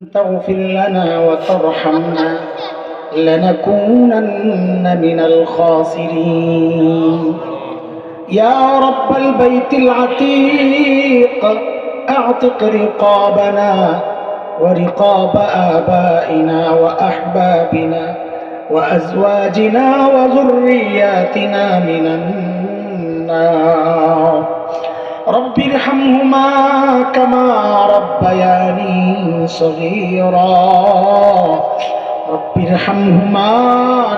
تغفر لنا وترحمنا لنكونن من الخاسرين. يا رب البيت العتيق اعتق رقابنا ورقاب آبائنا وأحبابنا وأزواجنا وذرياتنا من النار. رب ارحمهما كما ربياني صغيرا. رب ارحمهما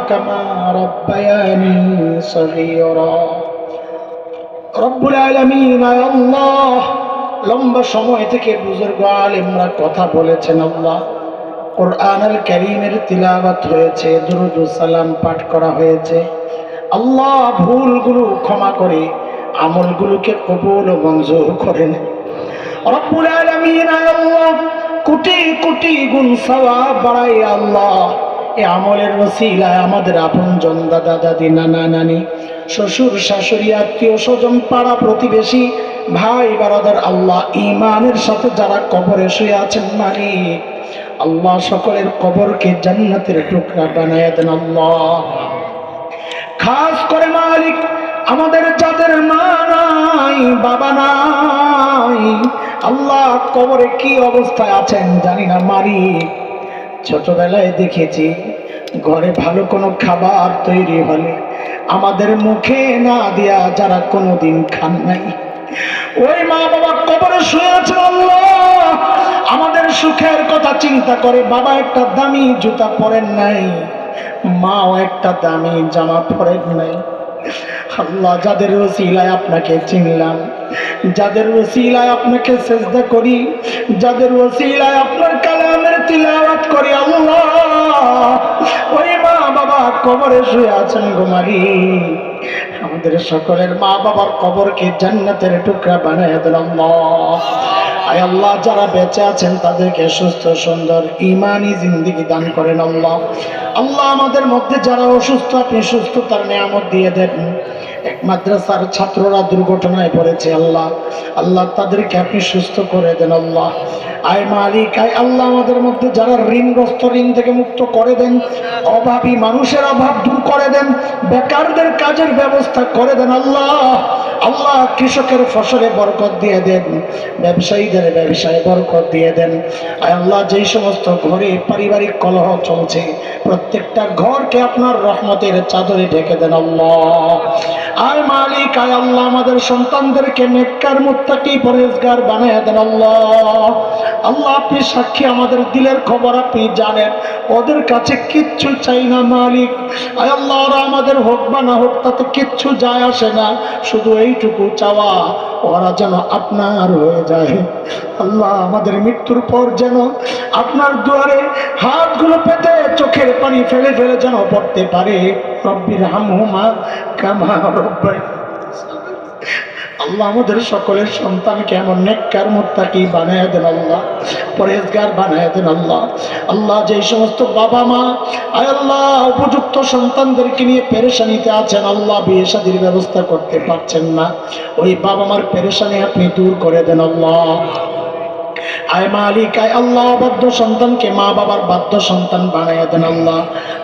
كما ربياني صغيرا. রব্বুল আলামিন, আয় আল্লাহ, লম্বা সময় থেকে বুজুর্গ আলেমরা কথা বলেছেন আল্লাহ। কোরআন আল কারীমের তিলাওয়াত হয়েছে, দুরূদ ও সালাম পাঠ করা হয়েছে। আল্লাহ ভুলগুলো ক্ষমা করে আমলগুলোকে কবুল ও মঞ্জুর করেন। রব্বুল আলামিন, আয় আল্লাহ, কোটি কোটি গুণ সওয়াব বাড়াই আল্লাহ। এই আমলের ওসিলায় আমাদের আপনজন, দাদা দাদি, নানা নানি, শ্বশুর শাশুড়ি, আত্মীয় স্বজন, পাড়া প্রতিবেশী, ভাই বারাদার, আল্লাহ ঈমানের সাথে যারা কবরে শুয়ে আছেন মালিক, আল্লাহ সকলের কবরকে জান্নাতের টুকরা বানায় দেন আল্লাহ। খাস করে মালিক, আমাদের যাদের মা নাই, বাবা নাই, আল্লাহ কবরে কি অবস্থায় আছেন জানি না মালিক। ছোটবেলায় দেখেছি ঘরে ভালো কোনো খাবার তৈরি হলে আমাদের মুখে না দিয়া যারা কোনোদিন খান নাই, ওই মা বাবা কবরে শুয়ে আছেন আল্লাহ। আমাদের সুখের কথা চিন্তা করে বাবা একটা দামি জুতা পরেন নাই, মাও একটা দামি জামা পরেন নাই। আল্লাহ, যাদের ওসিলায় আপনাকে চিনলাম, যাদের ওসিলায় আপনাকে সেজদা করি, যাদের ওসিলায় আপনার কালামের তিলাওয়াত করি, আল্লাহ ওই মা বাবা কবরে শুয়ে আছেন গোমারি। আমাদের সকলের মা বাবার কবরকে জান্নাতের টুকরা বানায় দেন আল্লাহ। আয় আল্লাহ, যারা বেঁচে আছেন তাদেরকে সুস্থ সুন্দর ঈমানি জিন্দেগি দান করেন আল্লাহ। আল্লাহ, আমাদের মধ্যে যারা অসুস্থ আপনি সুস্থতার নিয়ামত দিয়ে দেন। এক মাদ্রাসার ছাত্ররা দুর্ঘটনায় পড়েছে আল্লাহ, আল্লাহ তাদেরকে আপনি সুস্থ করে দেন আল্লাহ। আয় মালিক, আয় আল্লাহ, আমাদের মধ্যে যারা ঋণগ্রস্ত, ঋণ থেকে মুক্ত করে দেন। অভাবী মানুষের অভাব দূর করে দেন, বেকারদের কাজের ব্যবস্থা করে দেন আল্লাহ। আল্লাহ, কৃষকের ফসলে বরকত দিয়ে দেন, ব্যবসায়ীদের ব্যবসায় বরকত দিয়ে দেন। আয় আল্লাহ, যেই সমস্ত ঘরে পারিবারিক কলহ চলছে প্রত্যেকটা ঘরকে আপনার রহমতের চাদরে ঢেকে দেন আল্লাহ। আয় মালিক, আয় আল্লাহ, আমাদের সন্তানদেরকে নেককার মুত্তাকি পরহেজগার বানায় দেন আল্লাহ। আল্লাহ, আপনি সাক্ষী, আমাদের দিলের খবর আপনি জানেন, ওদের কাছে কিচ্ছু চাই না মালিক। আয় আল্লাহ, ওরা আমাদের হোক বা না হোক তাতে কিচ্ছু যায় আসে না, শুধু এইটুকু চাওয়া ওরা যেন আপনার হয়ে যায়। আল্লাহ, আমাদের মৃত্যুর পর যেন আপনার দুয়ারে হাতগুলো পেতে চোখের পানি ফেলে ফেলে যেন পড়তে পারে, রব্বির হামহুমা কামা রব্বাই। আল্লাহ, আমাদের সকলের সন্তানকে এমন নেককার মুত্তাকি বানায় দেন আল্লাহ, পরহেজগার বানায় দেন আল্লাহ। আল্লাহ, যেই সমস্ত বাবা মা আয় আল্লাহ উপযুক্ত সন্তানদেরকে নিয়ে পেরেশানিতে আছেন আল্লাহ, বিয়ে শাদীর ব্যবস্থা করতে পারছেন না, ওই বাবা মার পেরেশানি আপনি দূর করে দেন আল্লাহ। আয় মালিক, আয় আল্লাহ, বাধ্য সন্তানকে মা বাবার বাধ্য সন্তান বানাইয়া দেন আল্লাহ।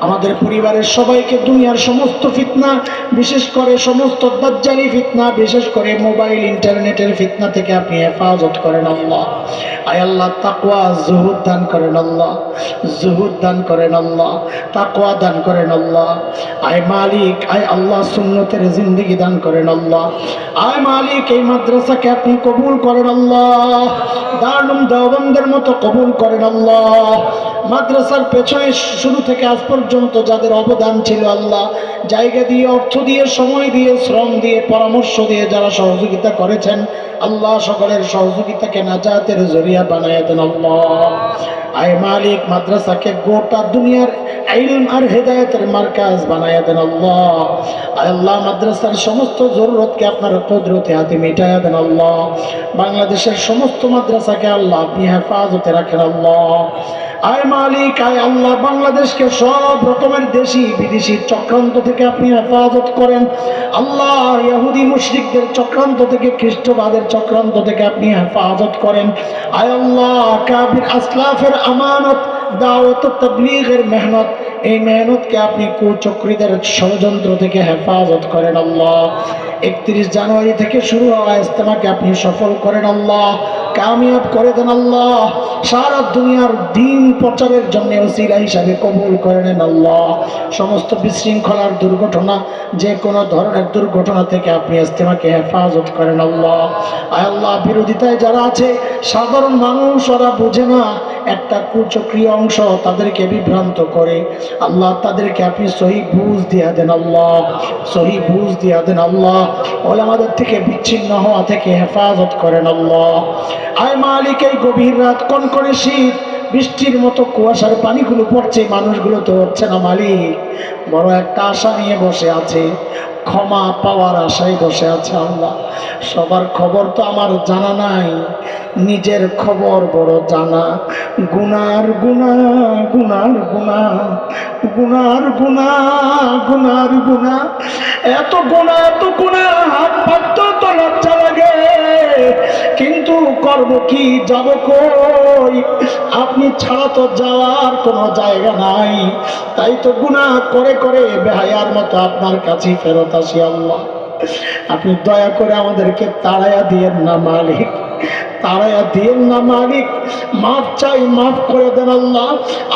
আমাদের পরিবারের সবাইকে দুনিয়ার সমস্ত ফিতনা, বিশেষ করে সমস্ত দাজ্জালি ফিতনা, বিশেষ করে মোবাইল ইন্টারনেটের ফিতনা থেকে আপনি হেফাজত করেন আল্লাহ। আয় আল্লাহ, তাকওয়া জুহুদ দান করেন আল্লাহ, জুহুদ দান করেন আল্লাহ, তাকওয়া দান করেন আল্লাহ। আয় মালিক, আয় আল্লাহ, সুন্নতের জিন্দেগি দান করেন আল্লাহ। আয় মালিক, এই মাদ্রাসাকে আপনি কবুল করেন আল্লাহ, দারুল দেওবন্দের মতো কবুল করেন আল্লাহ। মাদ্রাসার পেছনে শুরু থেকে আজ পর্যন্ত যাদের অবদান ছিল আল্লাহ, জায়গা দিয়ে, অর্থ দিয়ে, সময় দিয়ে, শ্রম দিয়ে, পরামর্শ দিয়ে যারা সহযোগিতা করেছেন আল্লাহ, সকলের সহযোগিতাকে নাজাতের জরিয়া বানায় দেন আল্লাহ। আয় মালিক, মাদ্রাসাকে গোটা দুনিয়ার ইলম আর হেদায়েতের মার্কাজ বানায় দেন আল্লাহ। আয় আল্লাহ, মাদ্রাসার সমস্ত জরুরতকে আপনার কুদরতে হাতে মিটায় দেন আল্লাহ। বাংলাদেশের সমস্ত মাদ্রাসাকে আল্লাহ আপনি হেফাজতে রাখেন আল্লাহ। আয় মালিক, আয় আল্লাহ, বাংলাদেশকে সব রকমের দেশি বিদেশি চক্রান্ত থেকে আপনি হেফাজত করেন আল্লাহ। ইহুদি মুশরিকদের চক্রান্ত থেকে, খ্রিস্টবাদের চক্রান্ত থেকে আপনি হেফাজত করেন আয় আল্লাহ। কাবির আসলাফের আমানত, দাওয়াত তাবলীগের মেহনত, এই মেহনতকে আপনি কুচক্রীদের ষড়যন্ত্র থেকে হেফাজত করেন আল্লাহ। 31 জানুয়ারি থেকে শুরু হওয়া ইজতেমাকে আপনি সফল করেন আল্লাহ, কামিয়াব করে দেন আল্লাহ। সারা দুনিয়ার দিন প্রচারের জন্য ওসিলা হিসাবে কবুল করে নেন আল্লাহ। সমস্ত বিশৃঙ্খলার দুর্ঘটনা, যে কোনো ধরনের দুর্ঘটনা থেকে আপনি ইজতেমাকে হেফাজত করেন আল্লাহ। আয় আল্লাহ, বিরোধিতায় যারা আছে, সাধারণ মানুষ, ওরা বোঝে না, একটা কুচক্রীয় অংশ তাদেরকে বিভ্রান্ত করে আল্লাহ, তাদেরকে আপনি সহি বুঝ দিয়া দেন আল্লাহ, সহি বুঝ দিয়া দেন আল্লাহ। ওলামাদের থেকে বিচ্ছিন্ন হওয়া থেকে হেফাজত করেন আল্লাহ। আয় মালিক, এই গভীর রাত, কনকনে শীত, বৃষ্টির মতো কুয়াশার পানিগুলো পড়ছে, মানুষগুলো তো হচ্ছে না মালিক, বড় একটা আশা নিয়ে বসে আছে, ক্ষমা পাওয়ার আশায় বসে আছে আল্লাহ। সবার খবর তো আমার জানা নাই, নিজের খবর বড় জানা। গুনার গুনা, গুনার গুনা, গুনার গুনা, গুনার গুনা, এত গুনাহ, এত গুনাহ, হাত পাততে তো লজ্জা লাগে, কিন্তু করব কি, যাব কই? আপনি ছাড়া তো যাওয়ার কোনো জায়গা নাই, তাই তো গুনাহ করে করে বেহায়ার মতো আপনার কাছে ফেরত আসি আল্লাহ। আপনি দয়া করে আমাদেরকে তাড়াইয়া দিয়েন না মালিক, তাড়াইয়া দিয়েন না মালিক। মাফ চাই, মাফ করে দেন আল্লাহ।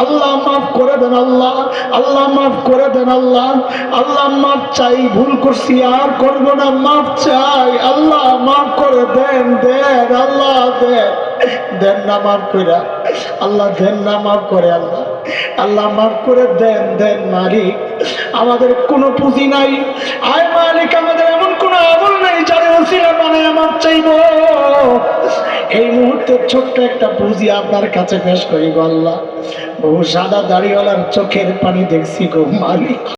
আল্লাহ মাফ করে দেন আল্লাহ, আল্লাহ মাফ করে দেন আল্লাহ, আল্লাহ মাফ চাই, ভুল করছি আর করব না, মাফ চাই আল্লাহ, মাফ করে দেন, দেন আল্লাহ, দেন, দেন না মাফ করে আল্লাহ, দেন না মাফ করে আল্লাহ, আল্লাহ মাফ করে দেন, দেন মালিক। আমাদের কোনো পুঁজি নাই, আয় মালিক, আমাদের এমন কোনো আমল নাই যারে ওসিলা বানায় মাফ চাইব। এই মুহূর্তে ছোট্ট একটা পুঁজি আপনার কাছে পেশ করি গো আল্লাহ। বহু সাদা দাড়িওয়ালার চোখের পানি দেখছি গো মালিক।